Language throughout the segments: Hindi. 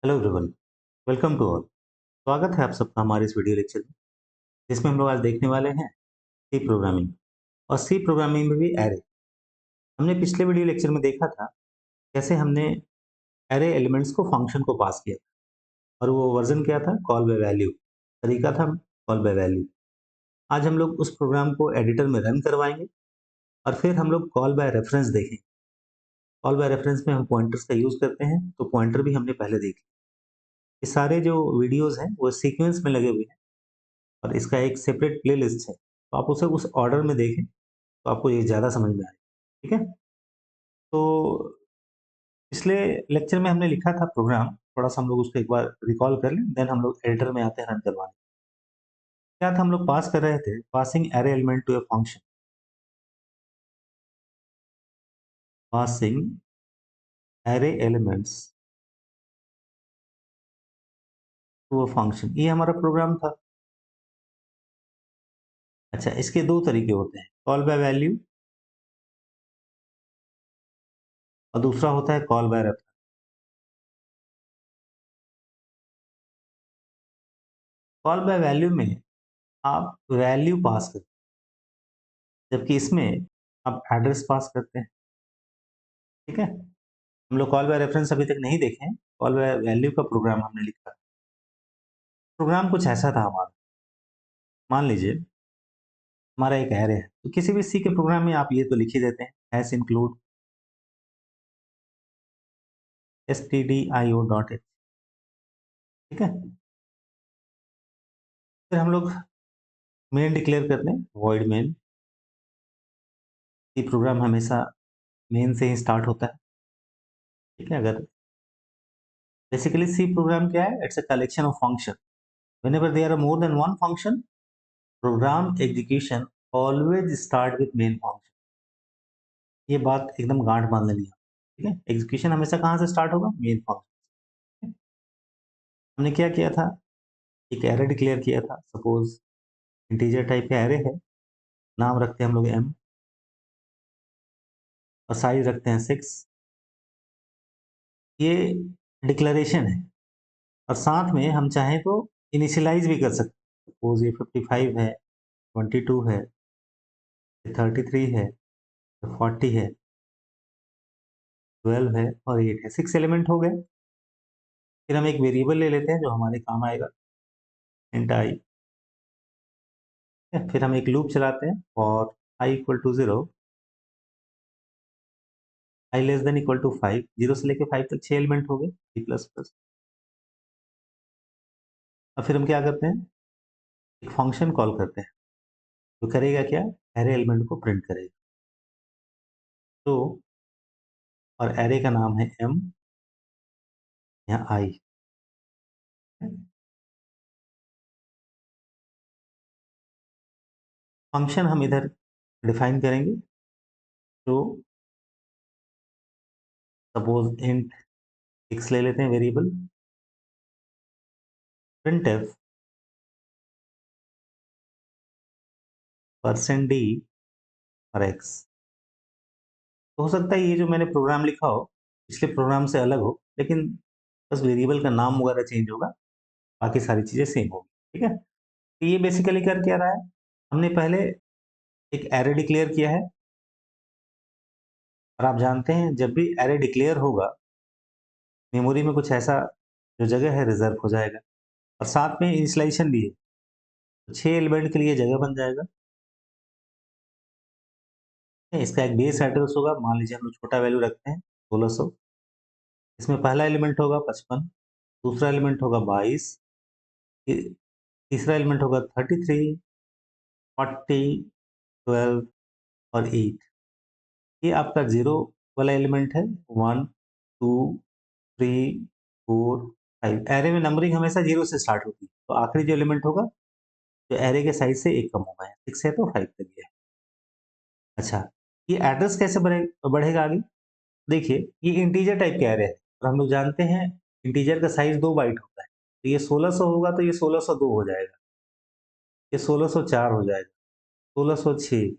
Hello everyone, welcome to all. स्वागत है आप सबका हमारे इस वीडियो लेक्चर में, जिसमें हम लोग आज देखने वाले हैं सी प्रोग्रामिंग। और सी प्रोग्रामिंग में भी एरे। हमने पिछले वीडियो लेक्चर में देखा था कैसे हमने एरे एलिमेंट्स को फंक्शन को पास किया था, और वो वर्जन क्या था, कॉल बाय वैल्यू। तरीका था कॉल बाय वैल्यू। आज हम लोग उस प्रोग्राम को एडिटर में रन करवाएंगे और फिर हम लोग कॉल बाय रेफरेंस देखेंगे। कॉल बाय रेफरेंस में हम पॉइंटर्स का यूज करते हैं, तो पॉइंटर भी हमने पहले देखे। ये सारे जो वीडियोज हैं वो सीक्वेंस में लगे हुए हैं और इसका एक सेपरेट प्लेलिस्ट है, तो आप उसे उस ऑर्डर में देखें तो आपको ये ज़्यादा समझ में आएगा। ठीक है। तो पिछले लेक्चर में हमने लिखा था प्रोग्राम, थोड़ा सा हम लोग उसको एक बार रिकॉल कर लें, देन हम लोग एडिटर में आते हैं रन करवाने। क्या था, हम लोग पास कर रहे थे passing array element to a function. Passing array elements to a function, ये हमारा प्रोग्राम था। अच्छा, इसके दो तरीके होते हैं, कॉल बाय वैल्यू और दूसरा होता है call by reference. Call by value में आप वैल्यू पास करते हैं, जबकि इसमें आप एड्रेस पास करते हैं। ठीक है। हम लोग कॉल बाय रेफरेंस अभी तक नहीं देखे हैं, कॉल बाय वैल्यू का प्रोग्राम हमने लिखा। प्रोग्राम कुछ ऐसा था हमारा। मान लीजिए हमारा एक एरे है, तो किसी भी सी के प्रोग्राम में आप ये तो लिख ही देते हैं, हैश इंक्लूड stdio.h। ठीक है। फिर हम लोग मेन डिक्लेयर करते हैं, वॉइड मेन। ये प्रोग्राम हमेशा मेन से ही स्टार्ट होता है। ठीक है। अगर बेसिकली सी प्रोग्राम क्या है, it's a collection of function. whenever there are more than one function, program execution always start with main function। ये बात एकदम गांठ बांध लेनी है। ठीक है। एग्जीक्यूशन हमेशा कहाँ से स्टार्ट होगा, मेन फंक्शन। हमने क्या किया था, एक एरे डिक्लेयर किया था। सपोज इंटीजर टाइप का एरे है, नाम रखते हैं हम लोग एम और साइज रखते हैं 6। ये डिक्लेरेशन है, और साथ में हम चाहें तो इनिशियलाइज भी कर सकते हैं। सपोज ये 55 है, 22 है, 33 है, 40 है, 12 है और 8 है। 6 एलिमेंट हो गए। फिर हम एक वेरिएबल ले लेते हैं जो हमारे काम आएगा, इंट आई। फिर हम एक लूप चलाते हैं और I equal to 0, I less than equal to 5। 0 से लेके 5 तक 6 एलिमेंट हो गए, प्लस प्लस। और फिर हम क्या करते हैं, एक फंक्शन कॉल करते हैं जो करेगा क्या, एरे एलिमेंट को प्रिंट करेगा। तो और एरे का नाम है एम, यहाँ आई। फंक्शन हम इधर डिफाइन करेंगे, तो सपोज इंट एक्स ले लेते हैं वेरिएबल, प्रिंट एफ %d और एक्स। तो हो सकता है ये जो मैंने प्रोग्राम लिखा हो पिछले प्रोग्राम से अलग हो, लेकिन बस वेरिएबल का नाम वगैरह चेंज होगा, बाकी सारी चीज़ें सेम होगी। ठीक है। तो ये बेसिकली कर क्या रहा है, हमने पहले एक एरे डिक्लेयर किया है, और आप जानते हैं जब भी एरे डिक्लेयर होगा, मेमोरी में कुछ ऐसा जो जगह है रिजर्व हो जाएगा, और साथ में इनिशियलाइजेशन भी है, तो 6 एलिमेंट के लिए जगह बन जाएगा। इसका एक बेस एड्रेस होगा, मान लीजिए हम लोग छोटा वैल्यू रखते हैं 1600। इसमें पहला एलिमेंट होगा 55, दूसरा एलिमेंट होगा 22, तीसरा एलिमेंट होगा 33, 40, 12 और 8। ये आपका जीरो वाला एलिमेंट है, 1, 2, 3, 4, 5। एरे में नंबरिंग हमेशा जीरो से स्टार्ट होती है, तो आखिरी जो एलिमेंट होगा जो एरे के साइज से एक कम होगा, 6 है तो 5 कर दिया। अच्छा, ये एड्रेस कैसे बढ़ेगा आगे, देखिए ये इंटीजर टाइप के एरे है, और हम लोग जानते हैं इंटीजर का साइज 2 बाइट होता है। तो ये 1600 होगा तो ये 1602 हो जाएगा, ये 1604 हो जाएगा, 1606,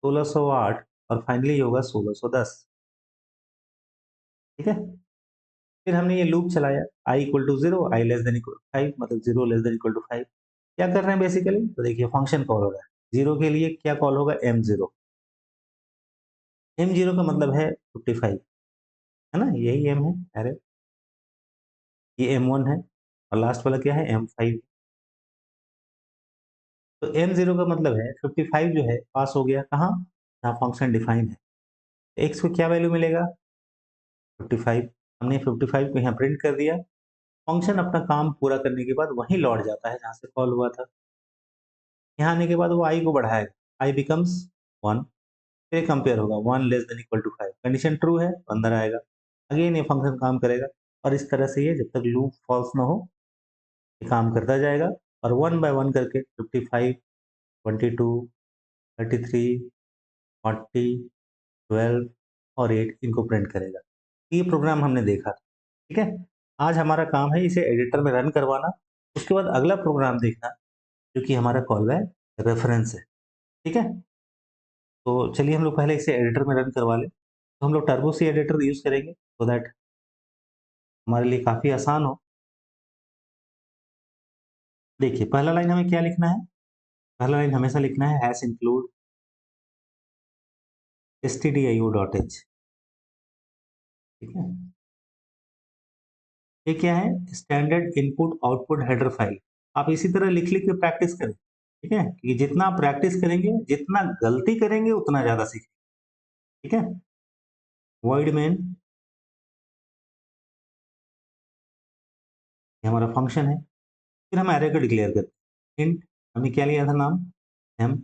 1608 और फाइनली होगा 1610। ठीक है। फिर हमने ये लूप चलाया i equal to 0, i less than equal 5, मतलब 0 लेस देन इक्वल टू 5। क्या कर रहे हैं बेसिकली? तो देखिए फंक्शन कॉल हो रहा है। 0 के लिए क्या कॉल होगा? m0। m0 का मतलब है 55, है ना? यही m है। अरे ये m1 है और लास्ट वाला क्या है? m5। तो m0 का मतलब है 55 जो है पास हो गया कहाँ? जहाँ फंक्शन डिफाइन है। x को क्या वैल्यू मिलेगा? 55। हमने 55 को यहाँ प्रिंट कर दिया। फंक्शन अपना काम पूरा करने के बाद वहीं लौट जाता है जहाँ से कॉल हुआ था। यहाँ आने के बाद वो i को बढ़ाएगा, i बिकम्स 1। फिर कंपेयर होगा 1 less than equal to 5। Condition true है तो अंदर आएगा। अगेन ये फंक्शन काम करेगा और इस तरह से ये जब तक लूप फॉल्स ना हो ये काम करता जाएगा और 1 बाय 1 करके 55, 22, 33, 40, 12 और 8 इनको प्रिंट करेगा। ये प्रोग्राम हमने देखा था। ठीक है, आज हमारा काम है इसे एडिटर में रन करवाना। उसके बाद अगला प्रोग्राम देखना जो कि हमारा कॉल बैक रेफरेंस है। ठीक है, तो चलिए हम लोग पहले इसे एडिटर में रन करवा लें। तो हम लोग टर्बो सी एडिटर यूज करेंगे सो दैट हमारे लिए काफी आसान हो। देखिए पहला लाइन हमें क्या लिखना है? पहला लाइन हमेशा लिखना है हैश इंक्लूड stdio.h। ठीक है, ये क्या है? Standard input output header file. आप इसी तरह लिख लिख के प्रैक्टिस करें। ठीक है, कि जितना आप प्रैक्टिस करेंगे, जितना गलती करेंगे उतना ज्यादा सीखेंगे। ठीक है, वॉइड मेन ये हमारा फंक्शन है। फिर हम एरे को डिक्लेयर करते हैं। इंट हमने क्या लिया था नाम? एम।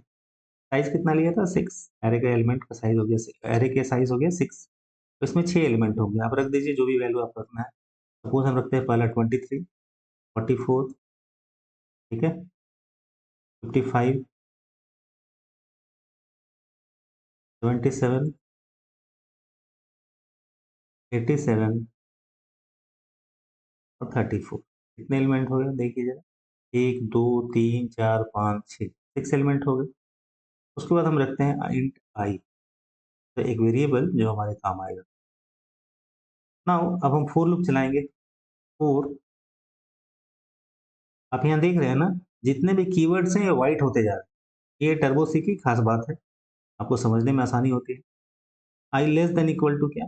साइज कितना लिया था? 6। एरे का एलिमेंट का साइज हो गया 6, एरे के साइज हो गया 6। तो इसमें 6 एलिमेंट होंगे, आप रख दीजिए जो भी वैल्यू आप रखना है। सपोज हम रखते हैं पहला 23, 44, ठीक है, 55, 77, 87 और 34। कितने एलिमेंट हो गए देखिए जरा? 1 2 3 4 5 6, 6 एलिमेंट हो गए। उसके बाद हम रखते हैं इंट आई, तो एक वेरिएबल जो हमारे काम आएगा। नाउ अब हम फोर लूप चलाएंगे। फोर, आप यहाँ देख रहे हैं ना, जितने भी कीवर्ड्स हैं ये व्हाइट होते जा रहे हैं। ये टर्बो सी की खास बात है, आपको समझने में आसानी होती है। आई लेस देन इक्वल टू क्या?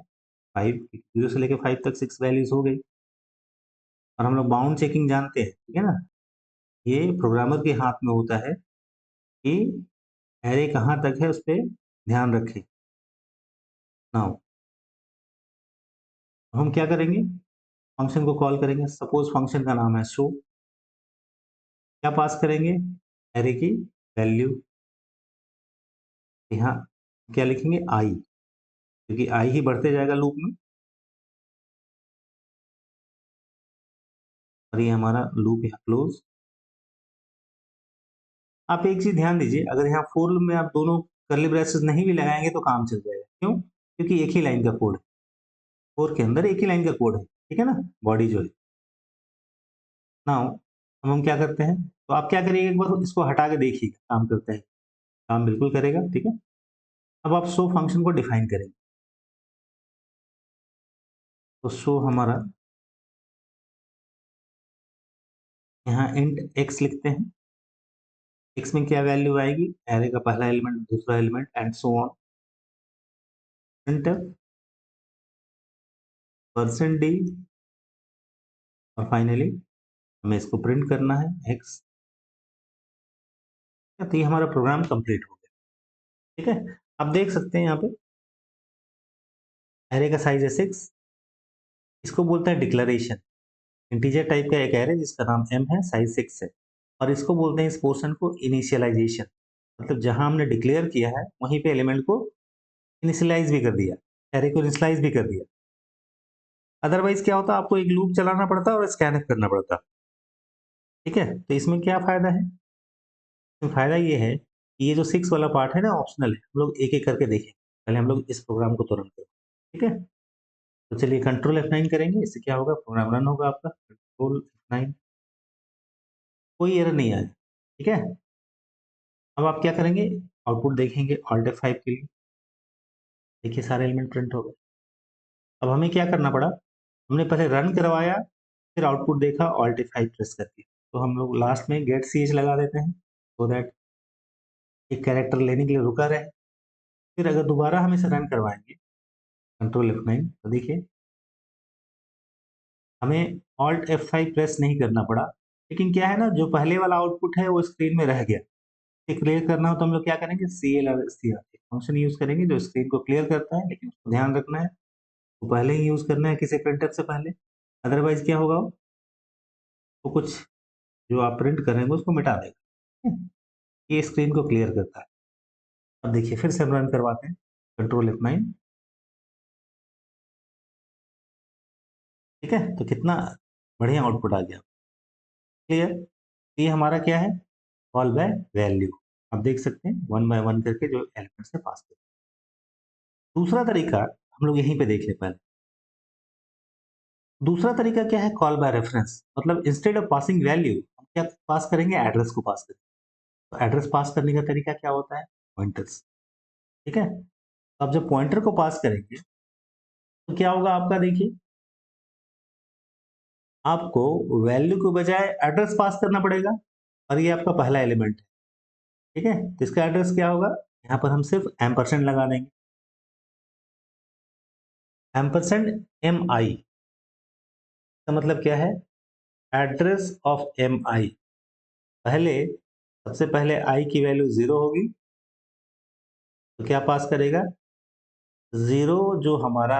5। 0 से लेकर 5 तक 6 वैल्यूज हो गई। और हम लोग बाउंड चेकिंग जानते हैं, ठीक है ना? ये प्रोग्रामर के हाथ में होता है कि एरे कहाँ तक है उस पर ध्यान रखें। नाउ हम क्या करेंगे? फंक्शन को कॉल करेंगे। सपोज फंक्शन का नाम है शो। क्या पास करेंगे? एरे की वैल्यू। यहाँ क्या लिखेंगे? आई, क्योंकि आई ही बढ़ते जाएगा लूप में और ये हमारा लूप यहाँ क्लोज। आप एक चीज ध्यान दीजिए, अगर यहाँ फोर लूप में आप दोनों कर्ली ब्रेसेस नहीं भी लगाएंगे तो काम चल जाएगा। क्यों? क्योंकि एक ही लाइन का कोड है। फोर के अंदर एक ही लाइन का कोड है, ठीक है ना, बॉडी जो है। नाउ अब हम क्या करते हैं? तो आप क्या करिएगा, एक बार इसको हटा के देखिए काम करता है। काम बिल्कुल करेगा, ठीक है। अब आप शो फंक्शन को डिफाइन करेंगे। तो शो हमारा यहाँ इंट एक्स लिखते हैं। एक्स में क्या वैल्यू आएगी? एरे का पहला एलिमेंट, दूसरा element and so on. Enter, percent D और फाइनली हमें इसको प्रिंट करना है एक्स। तो ये हमारा प्रोग्राम कंप्लीट हो गया। ठीक है, आप देख सकते हैं यहाँ पे एरे का साइज है 6। इसको बोलते हैं डिक्लेरेशन। इंटीजर टाइप का एक एरे जिसका नाम m है, साइज 6 है। और इसको बोलते हैं इस पोर्शन को इनिशियलाइजेशन। मतलब जहां हमने डिक्लेयर किया है वहीं पे एलिमेंट को इनिशियलाइज भी कर दिया, एरे को इनिशियलाइज भी कर दिया। अदरवाइज क्या होता, आपको एक लूप चलाना पड़ता और स्कैन करना पड़ता। ठीक है, तो इसमें क्या फायदा है? इसमें फायदा ये है कि ये जो 6 वाला पार्ट है ना, ऑप्शनल है। हम लोग एक एक करके देखें। पहले हम लोग इस प्रोग्राम को तुरंत करें। ठीक है, तो चलिए कंट्रोल F9 करेंगे। इससे क्या होगा? प्रोग्राम रन होगा आपका। कंट्रोल F9, कोई एरर नहीं आया। ठीक है, अब आप क्या करेंगे? आउटपुट देखेंगे ऑल्ट F5 के लिए। देखिए सारे एलिमेंट प्रिंट हो गए। अब हमें क्या करना पड़ा? हमने पहले रन करवाया, फिर आउटपुट देखा ऑल्ट F5 प्रेस करके। तो हम लोग लास्ट में गेट ch लगा देते हैं सो दैट एक कैरेक्टर लेने के लिए रुका रहे। फिर अगर दोबारा हम इसे रन करवाएंगे कंट्रोल F9 तो देखिए हमें ऑल्ट F5 प्रेस नहीं करना पड़ा, लेकिन क्या है ना, जो पहले वाला आउटपुट है वो स्क्रीन में रह गया। इसे क्लियर करना हो तो हम लोग क्या करेंगे, CLR फंक्शन यूज करेंगे जो स्क्रीन को क्लियर करता है, लेकिन उसको ध्यान रखना है वो पहले ही यूज करना है किसी प्रिंटर से पहले, अदरवाइज क्या होगा वो कुछ जो आप प्रिंट करेंगे उसको मिटा देगा। ये स्क्रीन को क्लियर करता है। अब देखिए फिर से हम रन करवाते हैं कंट्रोल F9। ठीक है, तो कितना बढ़िया आउटपुट आ गया। क्लियर, ये हमारा क्या है, कॉल बाय वैल्यू। आप देख सकते हैं वन बाय वन करके जो एलिमेंट्स है पास करते हैं। दूसरा तरीका हम लोग यहीं पे देख ले पहले। दूसरा तरीका क्या है, कॉल बाय रेफरेंस। मतलब इंस्टेड ऑफ पासिंग वैल्यू हम क्या पास करेंगे, एड्रेस को पास करेंगे। तो एड्रेस पास करने का तरीका क्या होता है, पॉइंटर्स। ठीक है, तो अब जब पॉइंटर को पास करेंगे तो क्या होगा आपका, देखिए आपको वैल्यू के बजाय एड्रेस पास करना पड़ेगा, और ये आपका पहला एलिमेंट है। ठीक है, तो इसका एड्रेस क्या होगा, यहाँ पर हम सिर्फ एम्परसेंड लगा देंगे। एम्परसेंड MI का मतलब क्या है, एड्रेस ऑफ MI। पहले सबसे पहले I की वैल्यू 0 होगी तो क्या पास करेगा, 0 जो हमारा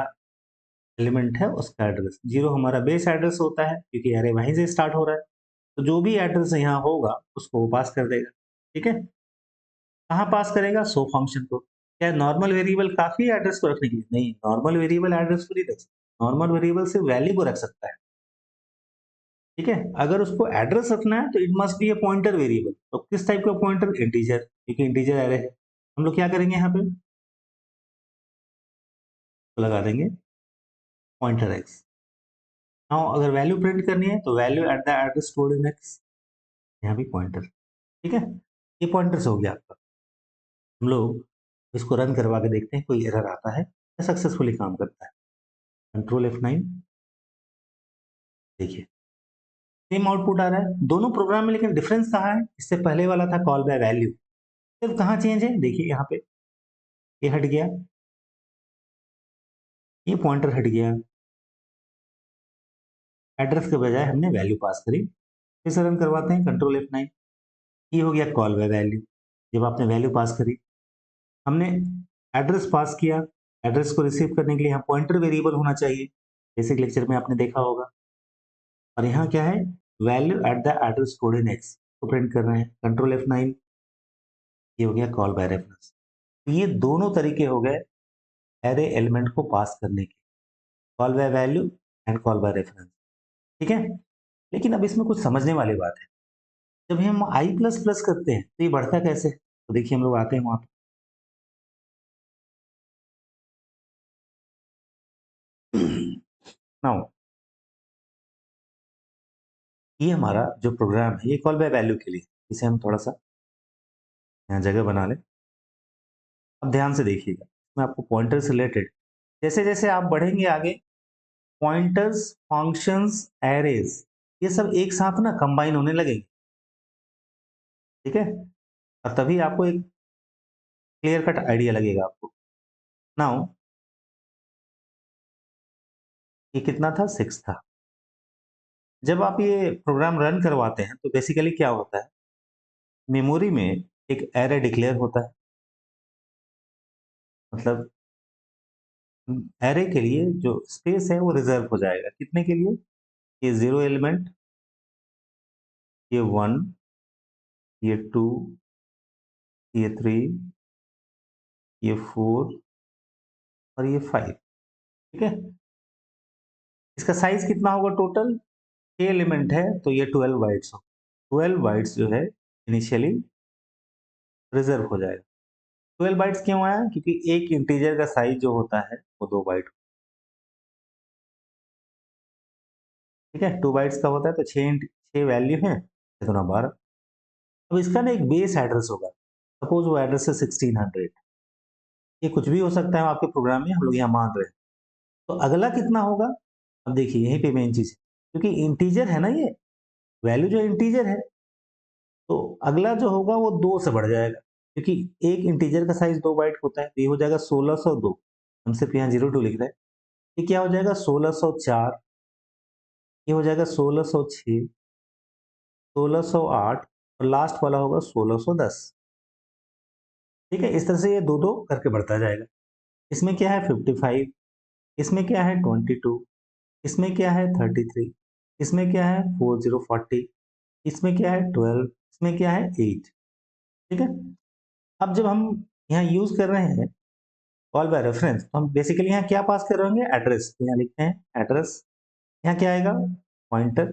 एलिमेंट है उसका एड्रेस। 0 हमारा बेस एड्रेस होता है क्योंकि अरे वहीं से स्टार्ट हो रहा है, तो जो भी एड्रेस यहाँ होगा उसको वो पास कर देगा। ठीक है, कहाँ पास करेगा, सो फंक्शन को। क्या नॉर्मल वेरिएबल काफी है एड्रेस को रखने के लिए, नहीं, नॉर्मल वेरिएबल एड्रेस को नहीं रख सकता, नॉर्मल वेरिएबल सिर्फ वैल्यू को रख सकता है। ठीक है, अगर उसको एड्रेस रखना है तो it must be A pointer variable. तो किस टाइप का पॉइंटर, इंटीजर, क्योंकि इंटीजर एरे है। हम लोग क्या करेंगे, यहाँ पे लगा देंगे पॉइंटर एक्स। नाउ अगर वैल्यू प्रिंट करनी है तो value at the address stored in x, यहाँ भी पॉइंटर। ठीक है, ये पॉइंटर से हो गया आपका। हम लोग इसको रन करवा के देखते हैं कोई एरर आता है या सक्सेसफुली काम करता है। कंट्रोल F9, देखिए सेम आउटपुट आ रहा है दोनों प्रोग्राम में, लेकिन डिफरेंस कहाँ है, इससे पहले वाला था कॉल बाय वैल्यू, सिर्फ कहाँ चेंज है, देखिए यहाँ पे ये हट गया, ये पॉइंटर हट गया, एड्रेस के बजाय हमने वैल्यू पास करी। फिर से रन करवाते हैं कंट्रोल F9। ये हो गया कॉल बाय वैल्यू। जब आपने वैल्यू पास करी, हमने एड्रेस पास किया, एड्रेस को रिसीव करने के लिए यहाँ पॉइंटर वेरिएबल होना चाहिए, बेसिक लेक्चर में आपने देखा होगा। और यहाँ क्या है, value at the address code in x को प्रिंट कर रहे हैं, कंट्रोल F9। ये हो गया कॉल बाय रेफरेंस। ये दोनों तरीके हो गए एरे एलिमेंट को पास करने के, call by value and call by reference. ठीक है, लेकिन अब इसमें कुछ समझने वाली बात है। जब हम आई प्लस प्लस करते हैं तो ये बढ़ता कैसे, तो देखिए हम लोग आते हैं वहां पे। नाउ ये हमारा जो प्रोग्राम है ये कॉल बाय वैल्यू के लिए, इसे हम थोड़ा सा यहाँ जगह बना लें। अब ध्यान से देखिएगा, मैं आपको पॉइंटर से रिलेटेड जैसे जैसे आप बढ़ेंगे आगे, पॉइंटर्स, फंक्शंस, एरेज, ये सब एक साथ ना कंबाइन होने लगेंगे। ठीक है, और तभी आपको एक क्लियर कट आइडिया लगेगा आपको। नाउ ये कितना था, 6 था। जब आप ये प्रोग्राम रन करवाते हैं तो बेसिकली क्या होता है, मेमोरी में एक एरे डिक्लेयर होता है। मतलब एरे के लिए जो स्पेस है वो रिजर्व हो जाएगा, कितने के लिए, ये 0 एलिमेंट, ये 1, ये 2, ये 3, ये 4 और ये 5। ठीक है, इसका साइज कितना होगा, टोटल 6 एलिमेंट है तो ये 12 बाइट्स हो। 12 बाइट्स जो है इनिशियली रिजर्व हो जाएगा। 12 बाइट्स क्यों आया, क्योंकि एक इंटीजर का साइज जो होता है वो 2 बाइट। ठीक है, 2 बाइट्स का होता है तो 6 वैल्यू है, 6×12। अब इसका ना एक बेस एड्रेस होगा, सपोज वो एड्रेस है 1600। ये कुछ भी हो सकता है आपके प्रोग्राम में, हम लोग यहाँ मान रहे हैं। तो अगला कितना होगा, अब देखिए यहीं पे मेन चीज़ है, क्योंकि इंटीजर है ना ये, वैल्यू जो इंटीजर है, तो अगला जो होगा वो 2 से बढ़ जाएगा, क्योंकि एक इंटीजर का साइज़ 2 बाइट होता है, तो ये हो जाएगा 1602। हम सिर्फ यहाँ 02 लिख रहे हैं। ये क्या हो जाएगा 1604, ये हो जाएगा 1606, 1608 और लास्ट वाला होगा 1610। ठीक है? इस तरह से ये 2-2 करके बढ़ता जाएगा। इसमें क्या है 55, इसमें क्या है 22, इसमें क्या है 33, इसमें क्या है 4040, इसमें क्या है 12, इसमें क्या है 8। ठीक है? अब जब हम यहाँ यूज़ कर रहे हैं कॉल बाय रेफरेंस, तो हम बेसिकली यहाँ क्या पास कर रहे होंगे? एड्रेस। तो यहाँ लिखते हैं एड्रेस। यहाँ क्या आएगा? पॉइंटर।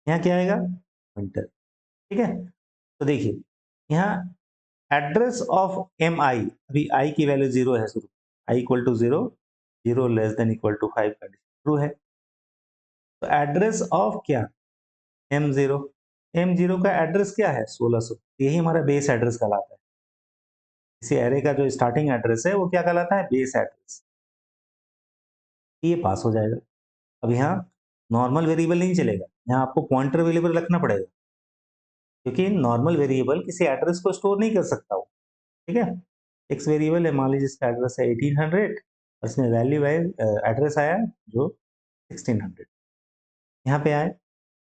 यहाँ क्या आएगा? पॉइंटर। ठीक है? तो देखिए, यहाँ एड्रेस ऑफ एम आई, अभी आई की वैल्यू 0 है शुरू, I equal to 0, 0 less than equal to 5 condition true है। तो एड्रेस ऑफ क्या? M0, M0 का एड्रेस क्या है? 1600। यही हमारा बेस एड्रेस कहलाता है। इसी एरे का जो स्टार्टिंग एड्रेस है वो क्या कहलाता है? Base address. ये पास हो जाएगा। अब यहाँ नॉर्मल वेरिएबल नहीं चलेगा, यहाँ आपको पॉइंटर वेरिएबल रखना पड़ेगा, क्योंकि नॉर्मल वेरिएबल किसी एड्रेस को स्टोर नहीं कर सकता वो। ठीक है? एक्स वेरिएबल है, मान लीजिए इसका एड्रेस है 1800 और इसमें वैल्यू है एड्रेस आया जो 1600। यहाँ पे आए,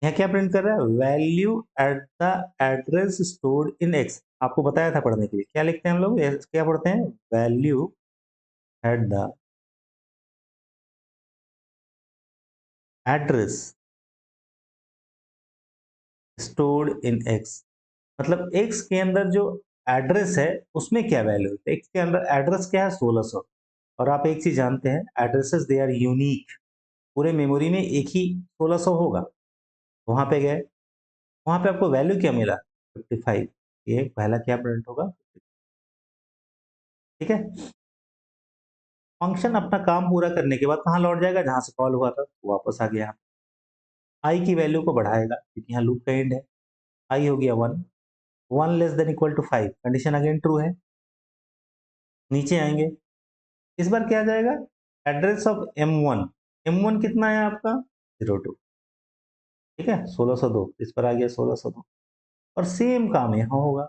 यहाँ क्या प्रिंट कर रहा है? Value at the address stored in x. आपको बताया था पढ़ने के लिए, क्या लिखते हैं हम लोग? क्या पढ़ते हैं? Value at the address stored in x. मतलब एक्स के अंदर जो एड्रेस है उसमें क्या वैल्यू है? एक्स के अंदर एड्रेस क्या है? 1600। और आप एक चीज जानते हैं, एड्रेसेस दे आर यूनिक। पूरे मेमोरी में एक ही 1600 होगा। वहां पे गए, वहां पे आपको वैल्यू क्या मिला? 55। ये पहला क्या प्रिंट होगा? ठीक है? फंक्शन अपना काम पूरा करने के बाद कहाँ लौट जाएगा? जहां से कॉल हुआ था वापस आ गया। आई की वैल्यू को बढ़ाएगा, क्योंकि यहाँ लूप का एंड है। आई हो गया 1, 1 less than equal to 5, condition again true है। नीचे आएंगे, इस बार क्या आ जाएगा? Address of M1। M1 कितना है आपका? 02। ठीक है? 1602, इस पर आ गया 1602। और सेम काम यहाँ होगा,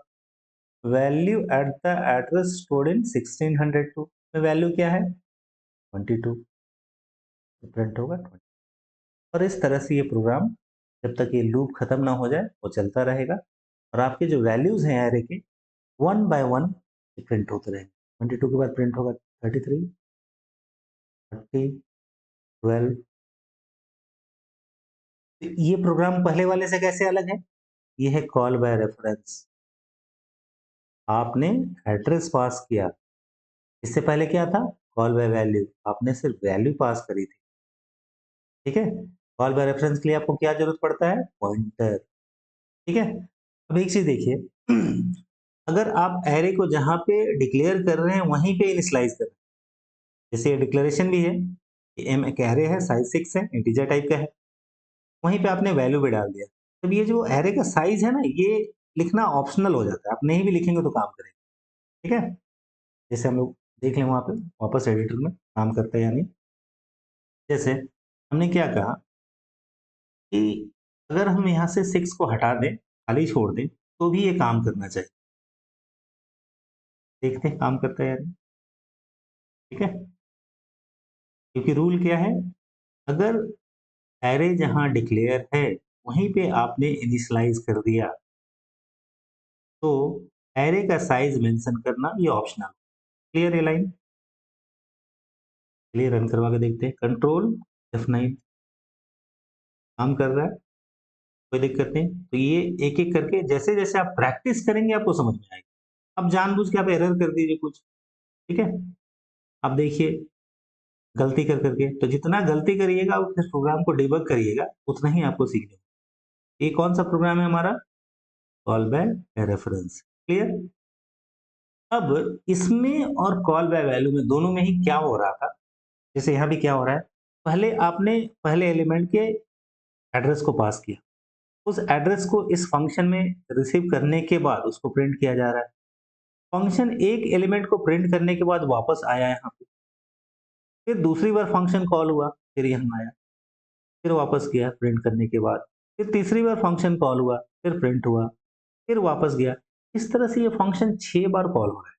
value at the address stored in 1602 में वैल्यू क्या है? 22, प्रिंट होगा 20। और इस तरह से ये प्रोग्राम जब तक ये लूप खत्म ना हो जाए वो चलता रहेगा, और आपके जो वैल्यूज हैं एरे के, वन बाय वन प्रिंट होते रहेंगे। 22 के बाद प्रिंट होगा 33, 30, 12। ये प्रोग्राम पहले वाले से कैसे अलग है? ये है कॉल बाय रेफरेंस। आपने एड्रेस पास किया, इससे पहले क्या था? Call by value. आपने सिर्फ वैल्यू पास करी थी। ठीक है? कॉल बाय रेफरेंस के लिए आपको क्या जरूरत पड़ता है? पॉइंटर। ठीक है? अब एक चीज देखिए, अगर आप एरे को जहां पे डिक्लेयर कर रहे हैं वहीं पे इनिशियलाइज कर रहे हैं, जैसे ये डिक्लेरेशन भी है कि एम एक एरे है, साइज 6 है, इंटीजर टाइप का है, वहीं पे आपने वैल्यू भी डाल दिया। तब ये जो एरे का साइज है ना, ये लिखना ऑप्शनल हो जाता है, आप नहीं भी लिखेंगे तो काम करेगा। ठीक है? जैसे हम लोग देख लें वहां पे वापस एडिटर में काम करते हैं, यानी जैसे हमने क्या कहा कि अगर हम यहाँ से 6 को हटा दें, खाली छोड़ दें, तो भी ये काम करना चाहिए। देखते हैं काम करता है या नहीं। ठीक है? क्योंकि रूल क्या है? अगर एरे जहां डिक्लेयर है वहीं पे आपने इनिशियलाइज कर दिया, तो एरे का साइज मेंशन करना ये ऑप्शनल। क्लियर है लाइन? चलिए रन करवा के देखते हैं। कंट्रोल F9 काम कर रहा है, कोई दिक्कत नहीं। तो ये एक एक करके जैसे जैसे आप प्रैक्टिस करेंगे आपको समझ में आएगा। अब जानबूझ के आप एरर कर दीजिए कुछ। ठीक है? अब देखिए, गलती कर करके, तो जितना गलती करिएगा उस प्रोग्राम को डिबग करिएगा, उतना ही आपको सीखने। ये कौन सा प्रोग्राम है हमारा? Call by reference. क्लियर? अब इसमें और कॉल बाय वैल्यू में दोनों में ही क्या हो रहा था? जैसे यहाँ भी क्या हो रहा है, पहले आपने पहले एलिमेंट के एड्रेस को पास किया, उस एड्रेस को इस फंक्शन में रिसीव करने के बाद उसको प्रिंट किया जा रहा है। फंक्शन एक एलिमेंट को प्रिंट करने के बाद वापस आया यहाँ पे, फिर दूसरी बार फंक्शन कॉल हुआ, फिर यहाँ आया। फिर वापस गया प्रिंट करने के बाद, फिर तीसरी बार फंक्शन कॉल हुआ, फिर प्रिंट हुआ, फिर वापस गया। इस तरह से ये फंक्शन 6 बार कॉल हो रहा है,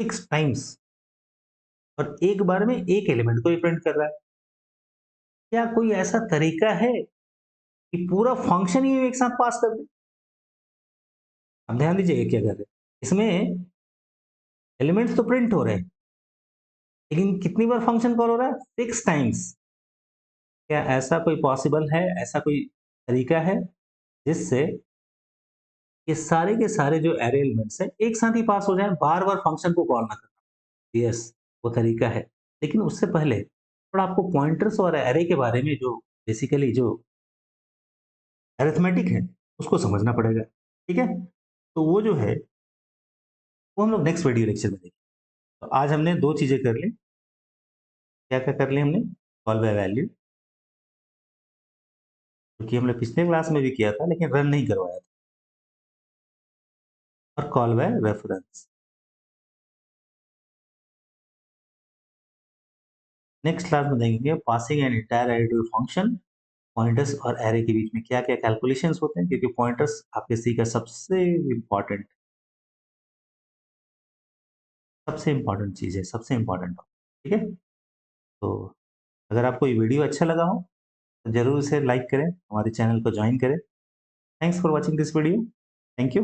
6 टाइम्स, और एक बार में एक एलिमेंट को ही प्रिंट कर रहा है। क्या कोई ऐसा तरीका है कि पूरा फंक्शन ही एक साथ पास कर दे? अब ध्यान दीजिए क्या कर रहे हैं। इसमें एलिमेंट्स तो प्रिंट हो रहे हैं, लेकिन कितनी बार फंक्शन कॉल हो रहा है? 6 टाइम्स। क्या ऐसा कोई पॉसिबल है, ऐसा कोई तरीका है जिससे ये सारे के सारे जो एरे एलिमेंट्स हैं एक साथ ही पास हो जाएं, बार-बार फंक्शन को कॉल ना करना? यस, वो तरीका है। लेकिन उससे पहले थोड़ा आपको पॉइंटर्स और एरे के बारे में जो बेसिकली जो अरिथमेटिक है, उसको समझना पड़ेगा। ठीक है? तो वो जो है, वो हम लोग नेक्स्ट वीडियो लेक्चर में देखेंगे। तो आज हमने 2 चीज़ें कर ली। क्या-क्या कर ली हमने? कॉल बाय वैल्यू, क्योंकि हमने पिछले क्लास में भी किया था लेकिन रन नहीं करवाया था, और call by reference. Next class में देखेंगे पासिंग एन एंटायर अरे टू अ फंक्शन, पॉइंटर्स और एरे के बीच में क्या-क्या कैलकुलेशंस होते हैं, क्योंकि पॉइंटर्स आपके सी का सबसे इम्पोर्टेंट चीज़ है, सबसे इम्पोर्टेंट। ठीक है? तो अगर आपको ये वीडियो अच्छा लगा हो, तो ज़रूर इसे लाइक करें, हमारे चैनल को जॉइन करें। Thanks for watching this video. Thank you.